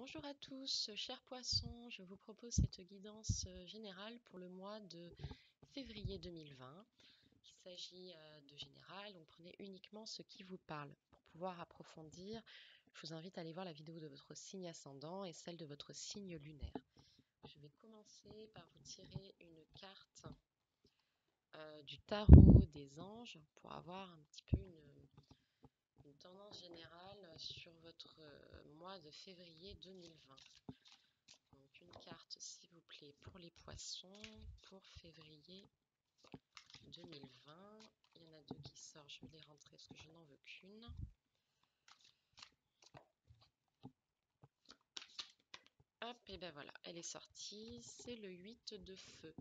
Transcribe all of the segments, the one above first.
Bonjour à tous, chers poissons, je vous propose cette guidance générale pour le mois de février 2020. Il s'agit de général, donc prenez uniquement ce qui vous parle. Pour pouvoir approfondir, je vous invite à aller voir la vidéo de votre signe ascendant et celle de votre signe lunaire. Je vais commencer par vous tirer une carte du tarot des anges pour avoir un petit peu une tendance générale sur votre mois de février 2020. Donc une carte s'il vous plaît pour les poissons pour février 2020. Il y en a deux qui sortent, je vais les rentrer parce que je n'en veux qu'une. Hop, et ben voilà, elle est sortie, c'est le 8 de feu.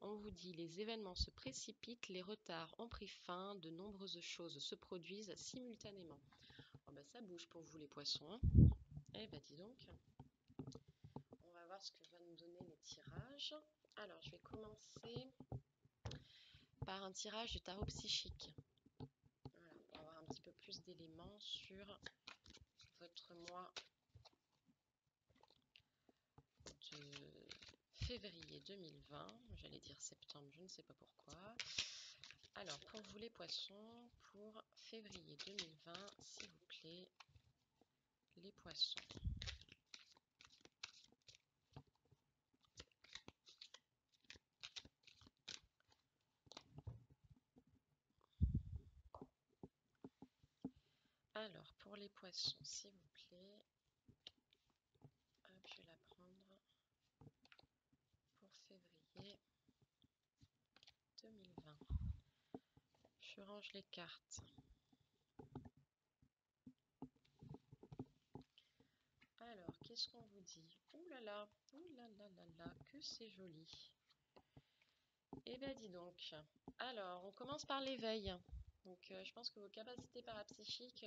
On vous dit, les événements se précipitent, les retards ont pris fin, de nombreuses choses se produisent simultanément. Oh ben ça bouge pour vous les poissons. Eh ben dis donc. On va voir ce que va nous donner les tirages. Alors je vais commencer par un tirage du tarot psychique. Voilà, pour avoir un petit peu plus d'éléments sur votre mois de février 2020. J'allais dire septembre, je ne sais pas pourquoi. Alors, pour vous les poissons, pour février 2020, s'il vous plaît, les poissons. Alors, pour les poissons, s'il vous plaît, hop, je vais la prendre pour février 2020. Je range les cartes. Alors, qu'est-ce qu'on vous dit? Ouh là là, que c'est joli. Eh ben dis donc. Alors, on commence par l'éveil. Donc, je pense que vos capacités parapsychiques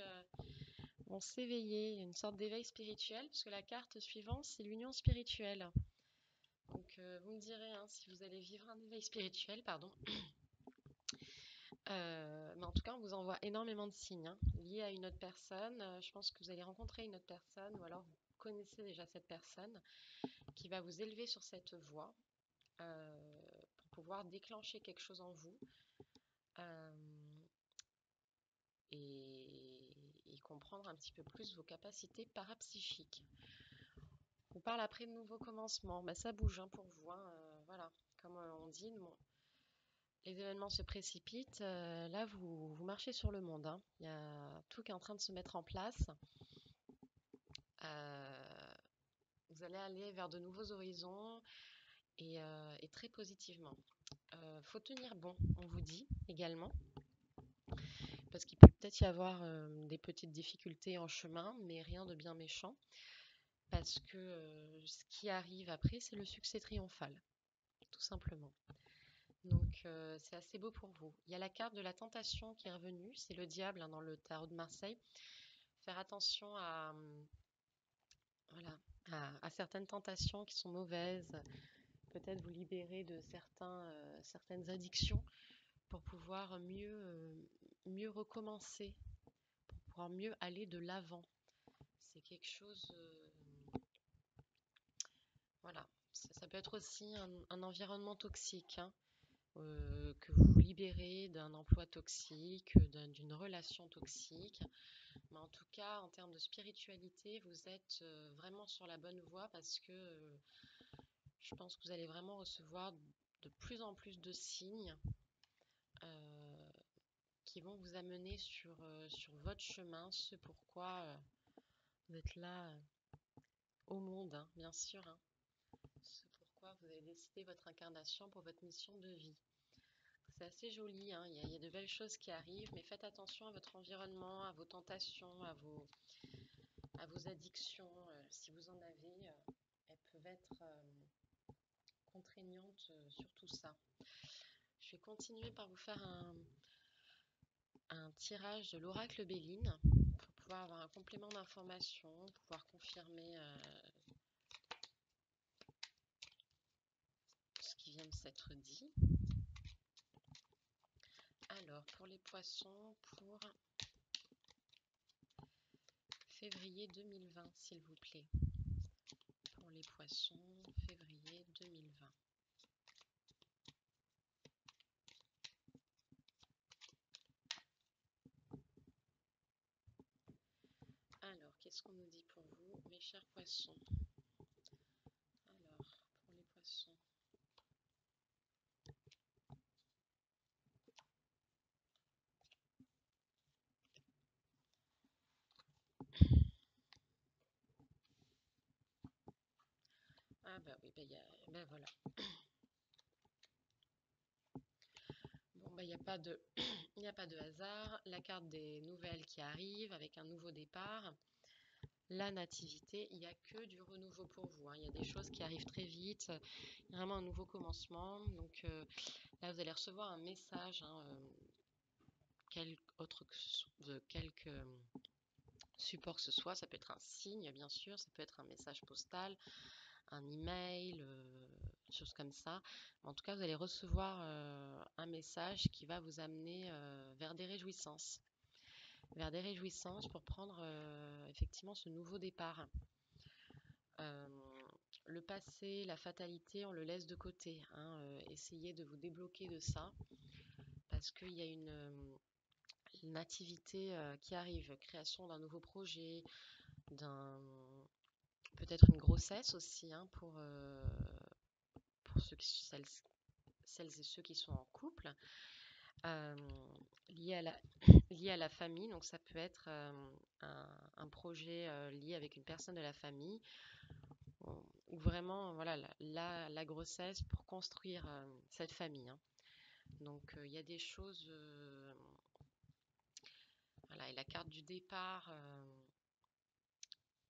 vont s'éveiller, une sorte d'éveil spirituel, puisque la carte suivante, c'est l'union spirituelle. Donc, vous me direz si vous allez vivre un éveil spirituel, pardon. Mais en tout cas, on vous envoie énormément de signes liés à une autre personne. Je pense que vous allez rencontrer une autre personne, ou alors vous connaissez déjà cette personne qui va vous élever sur cette voie pour pouvoir déclencher quelque chose en vous et comprendre un petit peu plus vos capacités parapsychiques. On parle après de nouveaux commencements. Ça bouge pour vous. Voilà, comme on dit, les événements se précipitent. Là, vous marchez sur le monde. Il y a tout qui est en train de se mettre en place. Vous allez aller vers de nouveaux horizons et très positivement. Faut tenir bon, on vous dit également. Parce qu'il peut peut-être y avoir des petites difficultés en chemin, mais rien de bien méchant. Parce que ce qui arrive après, c'est le succès triomphal, tout simplement. Donc c'est assez beau pour vous. Il y a la carte de la tentation qui est revenue, c'est le diable dans le tarot de Marseille. Faire attention à certaines tentations qui sont mauvaises, peut-être vous libérer de certaines addictions pour pouvoir mieux recommencer, pour pouvoir mieux aller de l'avant. C'est quelque chose... voilà, ça peut être aussi un environnement toxique, que vous vous libérez d'un emploi toxique, d'une relation toxique. Mais en tout cas, en termes de spiritualité, vous êtes vraiment sur la bonne voie parce que je pense que vous allez vraiment recevoir de plus en plus de signes qui vont vous amener sur votre chemin, ce pourquoi vous êtes là au monde, bien sûr. Ce pourquoi vous avez décidé votre incarnation pour votre mission de vie. C'est assez joli, il y a de belles choses qui arrivent, mais faites attention à votre environnement, à vos tentations, à vos addictions. Si vous en avez, elles peuvent être contraignantes sur tout ça. Je vais continuer par vous faire un tirage de l'oracle Béline pour pouvoir avoir un complément d'information, pouvoir confirmer ce qui vient de s'être dit. Alors, pour les poissons, pour février 2020, s'il vous plaît. les poissons, février 2020. Alors, qu'est-ce qu'on nous dit pour vous, mes chers poissons? Alors, pour les poissons. Ah bah oui, ben voilà. Bon, bah il n'y a pas de, il n'y a pas de hasard. La carte des nouvelles qui arrive avec un nouveau départ. La nativité, il n'y a que du renouveau pour vous, hein. Il y a des choses qui arrivent très vite, vraiment un nouveau commencement. Donc là, vous allez recevoir un message, hein, de quelque support que ce soit. Ça peut être un signe, bien sûr, ça peut être un message postal, un email, choses comme ça. En tout cas, vous allez recevoir un message qui va vous amener vers des réjouissances. Vers des réjouissances pour prendre effectivement ce nouveau départ. Le passé, la fatalité, on le laisse de côté, hein. Essayez de vous débloquer de ça parce qu'il y a une activité qui arrive, création d'un nouveau projet, peut-être une grossesse aussi, hein, pour celles et ceux qui sont en couple, lié à la famille. Donc ça peut être un projet lié avec une personne de la famille, ou vraiment voilà la grossesse pour construire cette famille, hein. Donc il y a des choses, voilà, et la carte du départ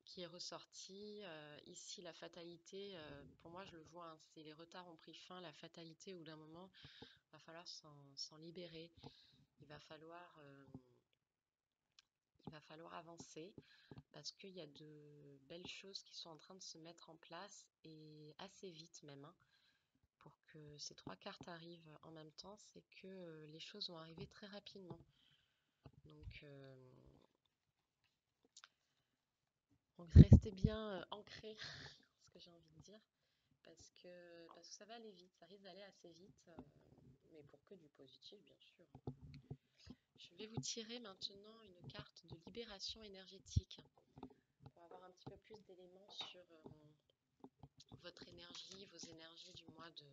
qui est ressortie. Ici, la fatalité, pour moi, je le vois, hein, c'est les retards ont pris fin, la fatalité, au bout d'un moment, il va falloir s'en libérer. Il va falloir, avancer parce qu'il y a de belles choses qui sont en train de se mettre en place et assez vite même, hein. Pour que ces trois cartes arrivent en même temps, c'est que les choses vont arriver très rapidement. Donc restez bien ancrés, ce que j'ai envie de dire, parce que ça va aller vite, ça risque d'aller assez vite, mais pour que du positif, bien sûr. Je vais vous tirer maintenant une carte de libération énergétique pour avoir un petit peu plus d'éléments sur votre énergie, vos énergies du mois de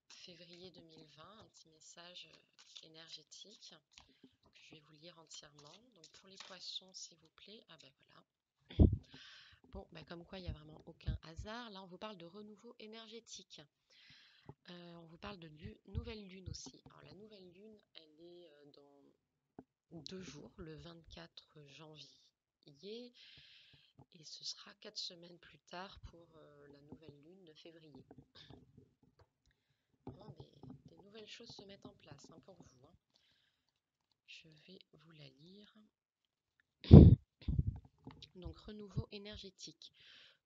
février 2020, un petit message énergétique que je vais vous lire entièrement. Donc pour les poissons, s'il vous plaît, ah ben voilà. Bon, ben comme quoi il n'y a vraiment aucun hasard. Là, on vous parle de renouveau énergétique. On vous parle de nouvelle lune aussi. Alors la nouvelle lune, elle est dans 2 jours, le 24 janvier, et ce sera 4 semaines plus tard pour la nouvelle lune de février. Vraiment des nouvelles choses se mettent en place, hein, pour vous, hein. Je vais vous la lire. Donc renouveau énergétique.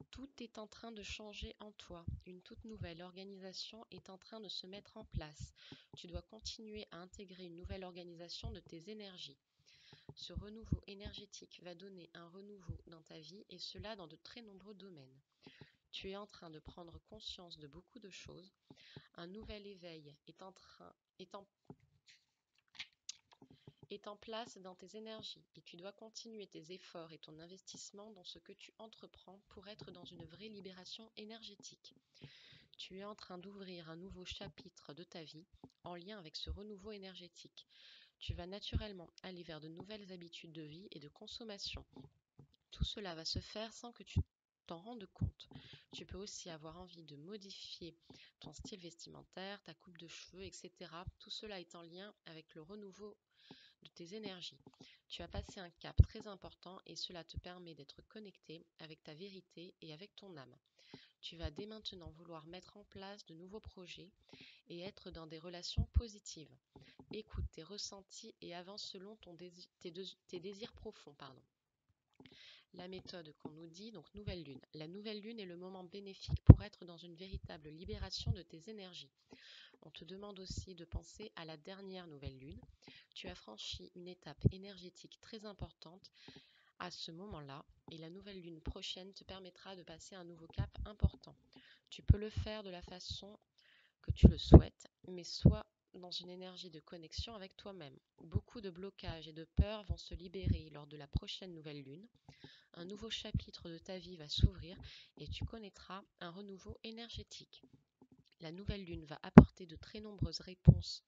Tout est en train de changer en toi. Une toute nouvelle organisation est en train de se mettre en place. Tu dois continuer à intégrer une nouvelle organisation de tes énergies. Ce renouveau énergétique va donner un renouveau dans ta vie, et cela dans de très nombreux domaines. Tu es en train de prendre conscience de beaucoup de choses. Un nouvel éveil est en place dans tes énergies, et tu dois continuer tes efforts et ton investissement dans ce que tu entreprends pour être dans une vraie libération énergétique. Tu es en train d'ouvrir un nouveau chapitre de ta vie en lien avec ce renouveau énergétique. Tu vas naturellement aller vers de nouvelles habitudes de vie et de consommation. Tout cela va se faire sans que tu t'en rendes compte. Tu peux aussi avoir envie de modifier ton style vestimentaire, ta coupe de cheveux, etc. Tout cela est en lien avec le renouveau de tes énergies. Tu as passé un cap très important et cela te permet d'être connecté avec ta vérité et avec ton âme. Tu vas dès maintenant vouloir mettre en place de nouveaux projets et être dans des relations positives. Écoute tes ressentis et avance selon tes désirs profonds. La méthode qu'on nous dit, donc nouvelle lune. La nouvelle lune est le moment bénéfique pour être dans une véritable libération de tes énergies. On te demande aussi de penser à la dernière nouvelle lune. Tu as franchi une étape énergétique très importante à ce moment-là et la nouvelle lune prochaine te permettra de passer un nouveau cap important. Tu peux le faire de la façon que tu le souhaites, mais sois dans une énergie de connexion avec toi-même. Beaucoup de blocages et de peurs vont se libérer lors de la prochaine nouvelle lune. Un nouveau chapitre de ta vie va s'ouvrir et tu connaîtras un renouveau énergétique. La nouvelle lune va apporter de très nombreuses réponses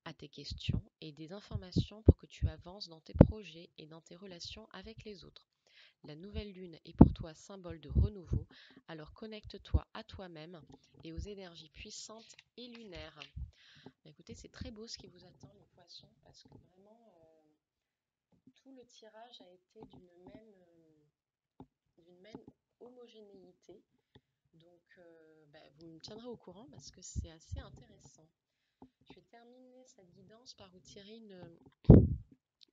à tes questions et des informations pour que tu avances dans tes projets et dans tes relations avec les autres. La nouvelle lune est pour toi symbole de renouveau, alors connecte-toi à toi-même et aux énergies puissantes et lunaires. Écoutez, c'est très beau ce qui vous attend les poissons parce que vraiment tout le tirage a été d'une même homogénéité. Donc vous me tiendrez au courant parce que c'est assez intéressant. Je vais terminer cette guidance par vous tirer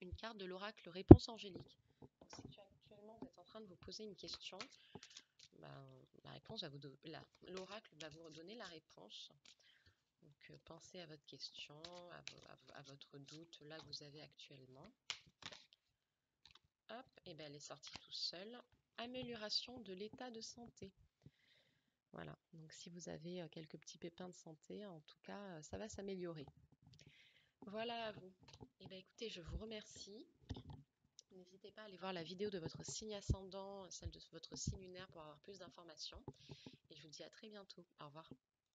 une carte de l'oracle Réponse angélique. Donc, si actuellement vous êtes en train de vous poser une question, la réponse l'oracle va vous redonner la réponse. Donc pensez à votre question, à votre doute là que vous avez actuellement. Hop, et elle est sortie tout seul. Amélioration de l'état de santé. Voilà, donc si vous avez quelques petits pépins de santé, en tout cas, ça va s'améliorer. Voilà à vous. Écoutez, je vous remercie. N'hésitez pas à aller voir la vidéo de votre signe ascendant, celle de votre signe lunaire pour avoir plus d'informations. Et je vous dis à très bientôt. Au revoir.